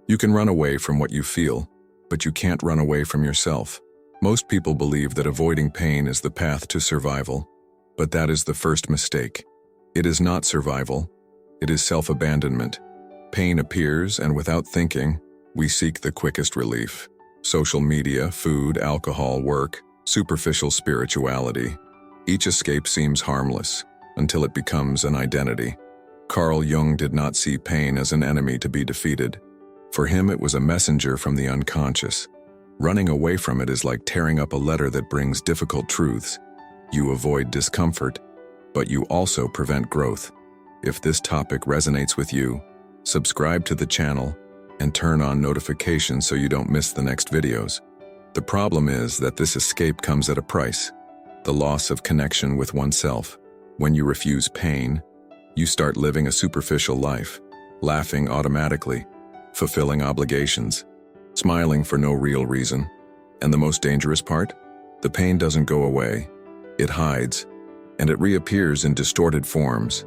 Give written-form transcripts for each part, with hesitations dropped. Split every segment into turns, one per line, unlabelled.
You can run away from what you feel, but you can't run away from yourself. Most people believe that avoiding pain is the path to survival, but that is the first mistake. It is not survival, it is self-abandonment. Pain appears, and without thinking, we seek the quickest relief. Social media, food, alcohol, work, superficial spirituality. Each escape seems harmless, until it becomes an identity. Carl Jung did not see pain as an enemy to be defeated. For him, it was a messenger from the unconscious. Running away from it is like tearing up a letter that brings difficult truths. You avoid discomfort, but you also prevent growth. If this topic resonates with you, subscribe to the channel and turn on notifications so you don't miss the next videos. The problem is that this escape comes at a price: the loss of connection with oneself. When you refuse pain, you start living a superficial life, laughing automatically, fulfilling obligations, smiling for no real reason. And the most dangerous part? The pain doesn't go away. It hides, and it reappears in distorted forms,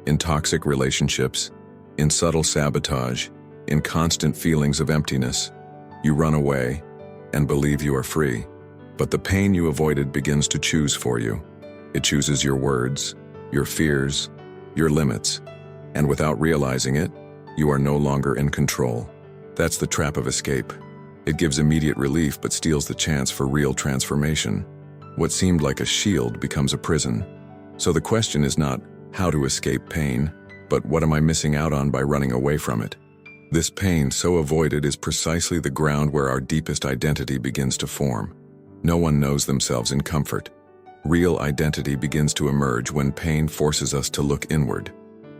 in toxic relationships, in subtle sabotage, in constant feelings of emptiness. You run away and believe you are free, but the pain you avoided begins to choose for you. It chooses your words, your fears, your limits, and without realizing it, you are no longer in control. That's the trap of escape. It gives immediate relief but steals the chance for real transformation. What seemed like a shield becomes a prison. So the question is not how to escape pain, but what am I missing out on by running away from it? This pain, so avoided, is precisely the ground where our deepest identity begins to form. No one knows themselves in comfort. Real identity begins to emerge when pain forces us to look inward.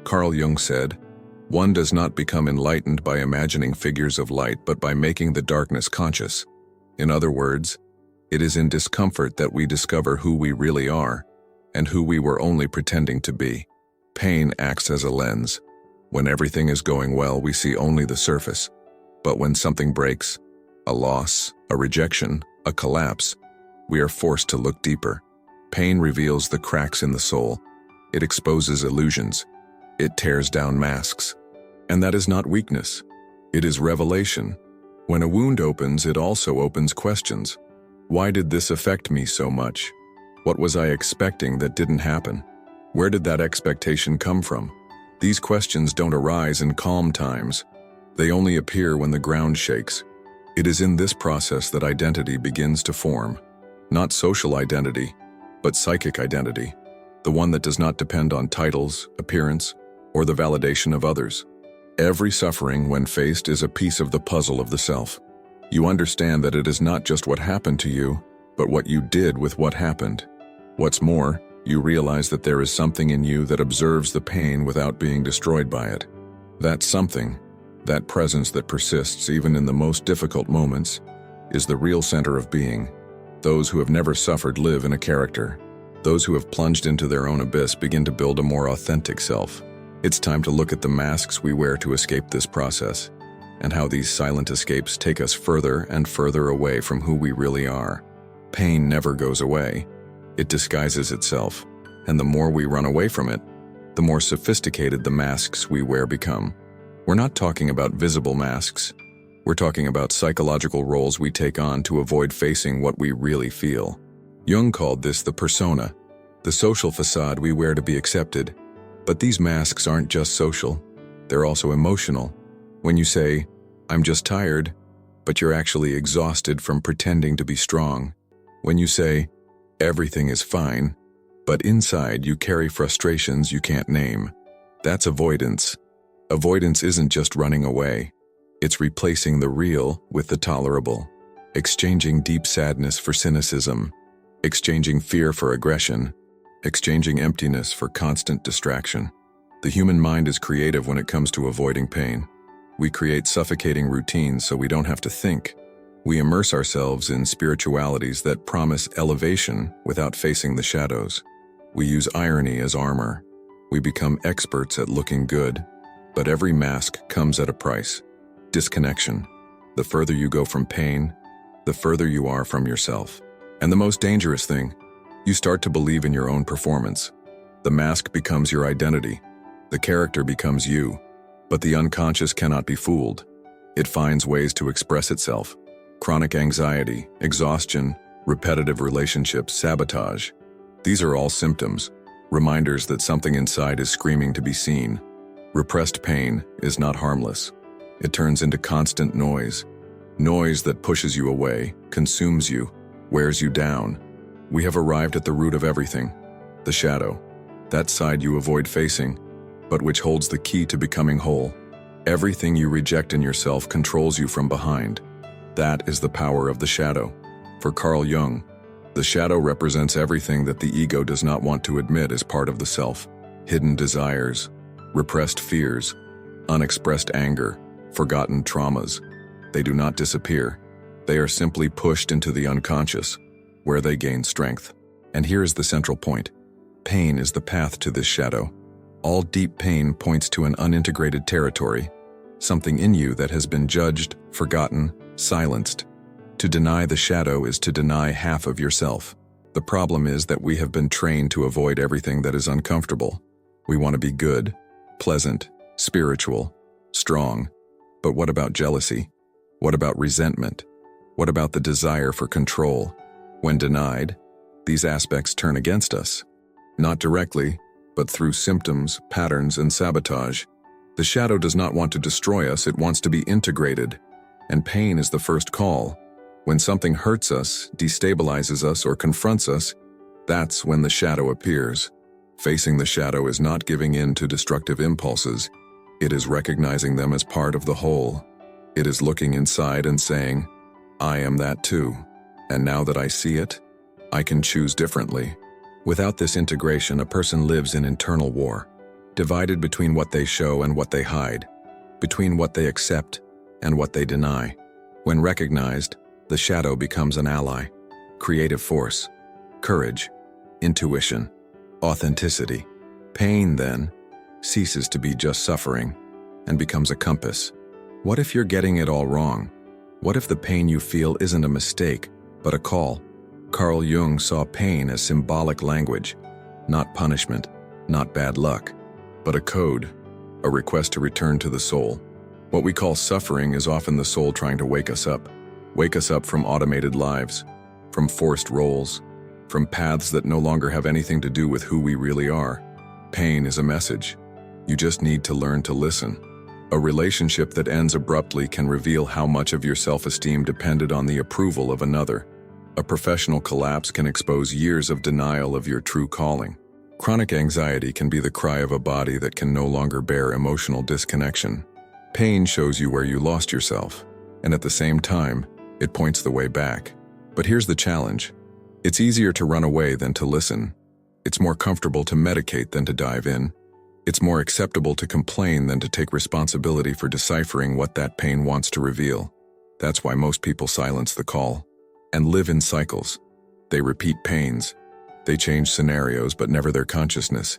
Carl Jung said, "One does not become enlightened by imagining figures of light, but by making the darkness conscious." In other words, it is in discomfort that we discover who we really are and who we were only pretending to be. Pain acts as a lens. When everything is going well, we see only the surface. But when something breaks, a loss, a rejection, a collapse, we are forced to look deeper. Pain reveals the cracks in the soul. It exposes illusions. It tears down masks. And that is not weakness. It is revelation. When a wound opens, it also opens questions. Why did this affect me so much? What was I expecting that didn't happen? Where did that expectation come from? These questions don't arise in calm times. They only appear when the ground shakes. It is in this process that identity begins to form. Not social identity, but psychic identity. The one that does not depend on titles, appearance, or the validation of others. Every suffering, when faced, is a piece of the puzzle of the self. You understand that it is not just what happened to you, but what you did with what happened. What's more, you realize that there is something in you that observes the pain without being destroyed by it. That something, that presence that persists even in the most difficult moments, is the real center of being. Those who have never suffered live in a character. Those who have plunged into their own abyss begin to build a more authentic self. It's time to look at the masks we wear to escape this process, and how these silent escapes take us further and further away from who we really are. Pain never goes away. It disguises itself, and the more we run away from it, the more sophisticated the masks we wear become. We're not talking about visible masks. We're talking about psychological roles we take on to avoid facing what we really feel. Jung called this the persona, the social facade we wear to be accepted. But these masks aren't just social, they're also emotional. When you say, "I'm just tired," but you're actually exhausted from pretending to be strong. When you say, "Everything is fine," but inside you carry frustrations you can't name. That's avoidance. Avoidance isn't just running away. It's replacing the real with the tolerable, exchanging deep sadness for cynicism, exchanging fear for aggression, exchanging emptiness for constant distraction. The human mind is creative when it comes to avoiding pain. We create suffocating routines so we don't have to think. We immerse ourselves in spiritualities that promise elevation without facing the shadows. We use irony as armor. We become experts at looking good, but every mask comes at a price. Disconnection. The further you go from pain, the further you are from yourself. And the most dangerous thing, you start to believe in your own performance. The mask becomes your identity. The character becomes you. But the unconscious cannot be fooled. It finds ways to express itself. Chronic anxiety, exhaustion, repetitive relationships, sabotage. These are all symptoms, reminders that something inside is screaming to be seen. Repressed pain is not harmless. It turns into constant noise. Noise that pushes you away, consumes you, wears you down. We have arrived at the root of everything, the shadow. That side you avoid facing, but which holds the key to becoming whole. Everything you reject in yourself controls you from behind. That is the power of the shadow. For Carl Jung, the shadow represents everything that the ego does not want to admit as part of the self. Hidden desires, repressed fears, unexpressed anger, forgotten traumas. They do not disappear. They are simply pushed into the unconscious, where they gain strength. And here is the central point. Pain is the path to this shadow. All deep pain points to an unintegrated territory, something in you that has been judged, forgotten, silenced. To deny the shadow is to deny half of yourself. The problem is that we have been trained to avoid everything that is uncomfortable. We want to be good, pleasant, spiritual, strong. But what about jealousy? What about resentment? What about the desire for control? When denied, these aspects turn against us. Not directly, but through symptoms, patterns, and sabotage. The shadow does not want to destroy us, it wants to be integrated. And pain is the first call. When something hurts us, destabilizes us, or confronts us, that's when the shadow appears. Facing the shadow is not giving in to destructive impulses. It is recognizing them as part of the whole. It is looking inside and saying, I am that too. And now that I see it, I can choose differently. Without this integration, a person lives in internal war, divided between what they show and what they hide, between what they accept and what they deny. When recognized, the shadow becomes an ally, creative force, courage, intuition, authenticity. Pain, then, ceases to be just suffering and becomes a compass. What if you're getting it all wrong? What if the pain you feel isn't a mistake, but a call? Carl Jung saw pain as symbolic language, not punishment, not bad luck, but a code, a request to return to the soul. What we call suffering is often the soul trying to wake us up from automated lives, from forced roles, from paths that no longer have anything to do with who we really are. Pain is a message. You just need to learn to listen. A relationship that ends abruptly can reveal how much of your self-esteem depended on the approval of another. A professional collapse can expose years of denial of your true calling. Chronic anxiety can be the cry of a body that can no longer bear emotional disconnection. Pain shows you where you lost yourself, and at the same time, it points the way back. But here's the challenge. It's easier to run away than to listen. It's more comfortable to medicate than to dive in. It's more acceptable to complain than to take responsibility for deciphering what that pain wants to reveal. That's why most people silence the call and live in cycles. They repeat pains. They change scenarios, but never their consciousness.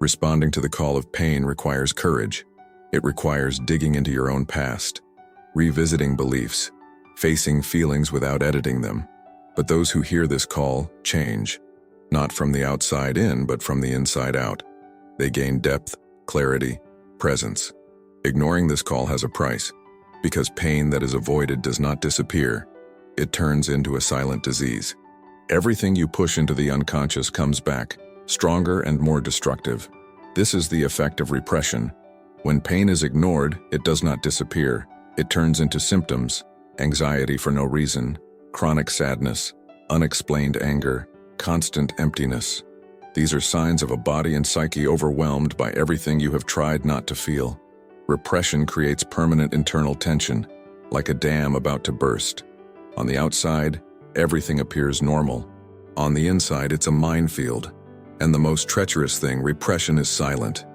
Responding to the call of pain requires courage. It requires digging into your own past, revisiting beliefs, facing feelings without editing them. But those who hear this call change, not from the outside in, but from the inside out. They gain depth, clarity, presence. Ignoring this call has a price, because pain that is avoided does not disappear. It turns into a silent disease. Everything you push into the unconscious comes back, stronger and more destructive. This is the effect of repression. When pain is ignored, it does not disappear. It turns into symptoms, anxiety for no reason, chronic sadness, unexplained anger, constant emptiness. These are signs of a body and psyche overwhelmed by everything you have tried not to feel. Repression creates permanent internal tension, like a dam about to burst. On the outside, everything appears normal. On the inside, it's a minefield. And the most treacherous thing, repression is silent.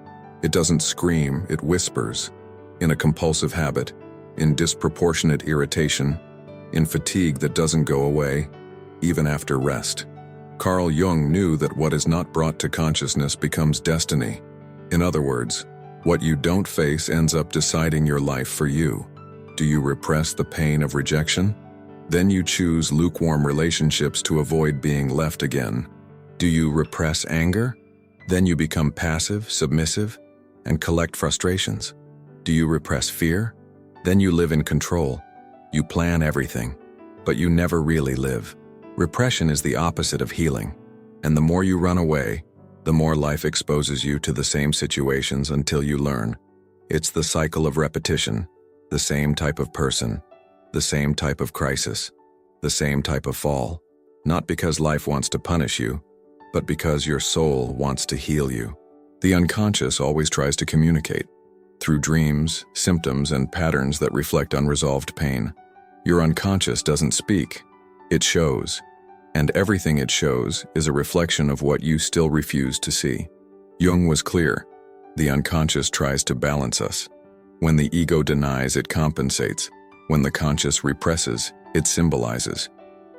It doesn't scream, it whispers. In a compulsive habit, in disproportionate irritation, in fatigue that doesn't go away, even after rest. Carl Jung knew that what is not brought to consciousness becomes destiny. In other words, what you don't face ends up deciding your life for you. Do you repress the pain of rejection? Then you choose lukewarm relationships to avoid being left again. Do you repress anger? Then you become passive, submissive, and collect frustrations. Do you repress fear? Then you live in control. You plan everything, but you never really live. Repression is the opposite of healing, and the more you run away, the more life exposes you to the same situations until you learn. It's the cycle of repetition, the same type of person, the same type of crisis, the same type of fall, not because life wants to punish you, but because your soul wants to heal you. The unconscious always tries to communicate through dreams, symptoms, and patterns that reflect unresolved pain. Your unconscious doesn't speak, it shows, and everything it shows is a reflection of what you still refuse to see. Jung was clear. The unconscious tries to balance us. When the ego denies, it compensates. When the conscious represses, it symbolizes.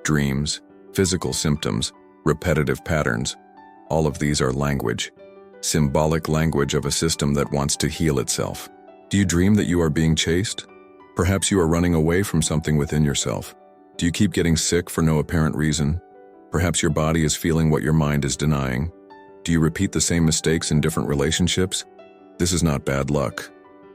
Dreams, physical symptoms, repetitive patterns, all of these are language. Symbolic language of a system that wants to heal itself. Do you dream that you are being chased? Perhaps you are running away from something within yourself. Do you keep getting sick for no apparent reason? Perhaps your body is feeling what your mind is denying. Do you repeat the same mistakes in different relationships? This is not bad luck.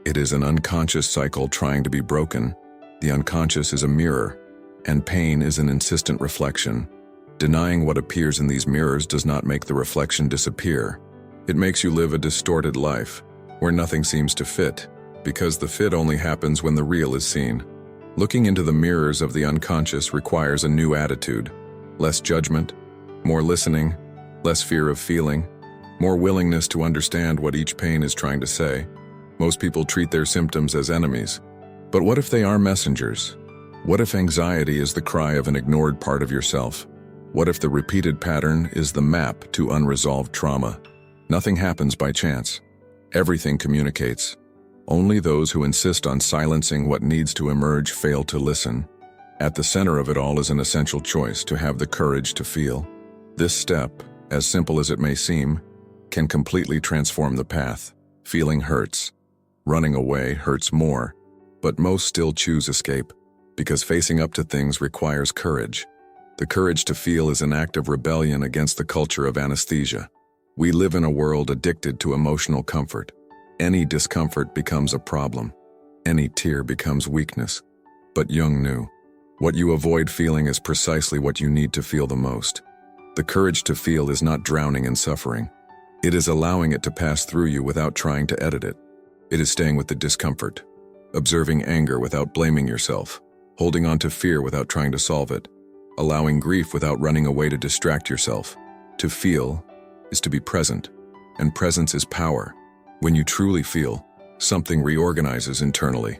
It is an unconscious cycle trying to be broken. The unconscious is a mirror, and pain is an insistent reflection. Denying what appears in these mirrors does not make the reflection disappear. It makes you live a distorted life, where nothing seems to fit, because the fit only happens when the real is seen. Looking into the mirrors of the unconscious requires a new attitude. Less judgment, more listening, less fear of feeling, more willingness to understand what each pain is trying to say. Most people treat their symptoms as enemies. But what if they are messengers? What if anxiety is the cry of an ignored part of yourself? What if the repeated pattern is the map to unresolved trauma? Nothing happens by chance. Everything communicates. Only those who insist on silencing what needs to emerge fail to listen. At the center of it all is an essential choice: to have the courage to feel. This step, as simple as it may seem, can completely transform the path. Feeling hurts. Running away hurts more, but most still choose escape, because facing up to things requires courage. The courage to feel is an act of rebellion against the culture of anesthesia. We live in a world addicted to emotional comfort. Any discomfort becomes a problem. Any tear becomes weakness. But Jung knew, what you avoid feeling is precisely what you need to feel the most. The courage to feel is not drowning in suffering. It is allowing it to pass through you without trying to edit it. It is staying with the discomfort, observing anger without blaming yourself, holding on to fear without trying to solve it, allowing grief without running away to distract yourself. To feel is to be present, and presence is power. When you truly feel, something reorganizes internally.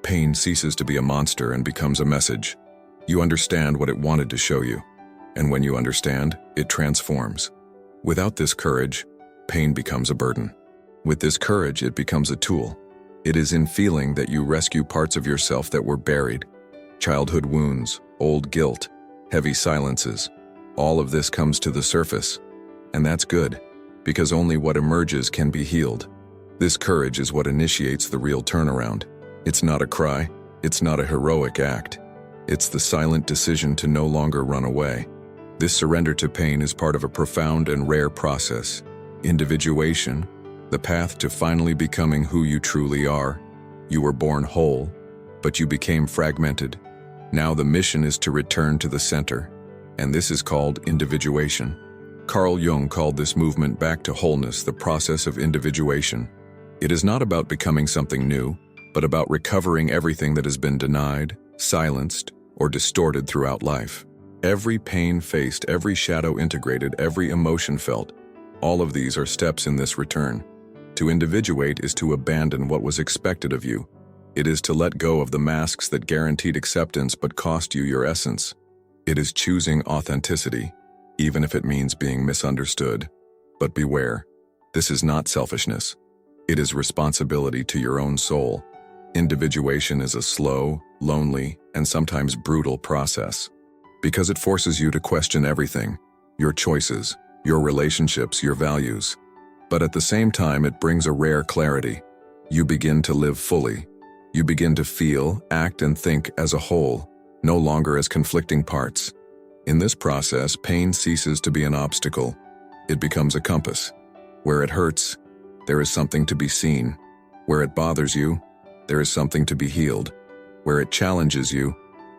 Pain ceases to be a monster and becomes a message. You understand what it wanted to show you, and when you understand, it transforms. Without this courage, pain becomes a burden. With this courage, it becomes a tool. It is in feeling that you rescue parts of yourself that were buried. Childhood wounds, old guilt, heavy silences. All of this comes to the surface. And that's good, because only what emerges can be healed. This courage is what initiates the real turnaround. It's not a cry, it's not a heroic act. It's the silent decision to no longer run away. This surrender to pain is part of a profound and rare process. Individuation, the path to finally becoming who you truly are. You were born whole, but you became fragmented. Now the mission is to return to the center, and this is called individuation. Carl Jung called this movement back to wholeness the process of individuation. It is not about becoming something new, but about recovering everything that has been denied, silenced, or distorted throughout life. Every pain faced, every shadow integrated, every emotion felt, all of these are steps in this return. To individuate is to abandon what was expected of you. It is to let go of the masks that guaranteed acceptance but cost you your essence. It is choosing authenticity, even if it means being misunderstood. But beware, this is not selfishness. It is responsibility to your own soul. Individuation is a slow, lonely, and sometimes brutal process, because it forces you to question everything, your choices, your relationships, your values. But at the same time, it brings a rare clarity. You begin to live fully. You begin to feel, act, and think as a whole, no longer as conflicting parts. In this process, pain ceases to be an obstacle. It becomes a compass. Where it hurts, there is something to be seen. Where it bothers you, there is something to be healed. Where it challenges you,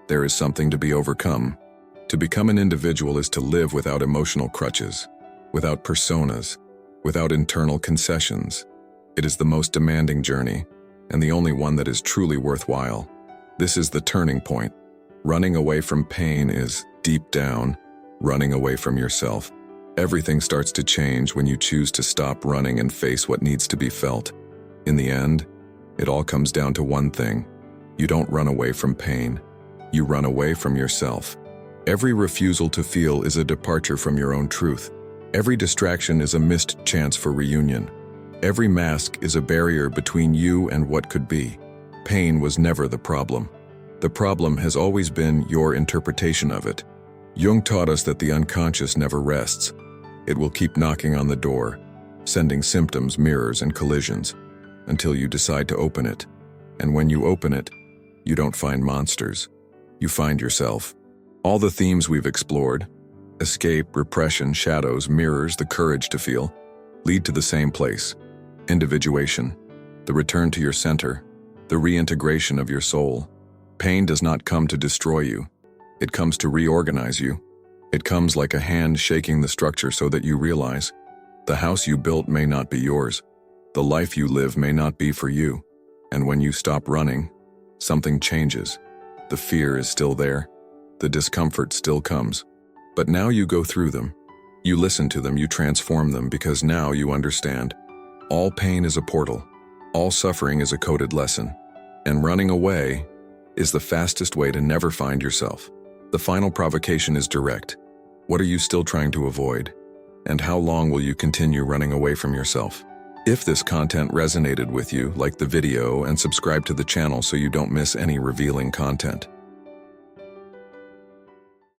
there is something to be overcome. To become an individual is to live without emotional crutches, without personas, without internal concessions. It is the most demanding journey, and the only one that is truly worthwhile. This is the turning point. Running away from pain is, deep down, running away from yourself. Everything starts to change when you choose to stop running and face what needs to be felt. In the end, it all comes down to one thing. You don't run away from pain. You run away from yourself. Every refusal to feel is a departure from your own truth. Every distraction is a missed chance for reunion. Every mask is a barrier between you and what could be. Pain was never the problem. The problem has always been your interpretation of it. Jung taught us that the unconscious never rests. It will keep knocking on the door, sending symptoms, mirrors, and collisions, until you decide to open it. And when you open it, you don't find monsters. You find yourself. All the themes we've explored, escape, repression, shadows, mirrors, the courage to feel, lead to the same place. Individuation, the return to your center, the reintegration of your soul. Pain does not come to destroy you. It comes to reorganize you. It comes like a hand shaking the structure so that you realize the house you built may not be yours. The life you live may not be for you. And when you stop running, something changes. The fear is still there. The discomfort still comes. But now you go through them. You listen to them, you transform them, because now you understand. All pain is a portal. All suffering is a coded lesson. And running away is the fastest way to never find yourself. The final provocation is direct. What are you still trying to avoid? And how long will you continue running away from yourself? If this content resonated with you, like the video and subscribe to the channel so you don't miss any revealing content.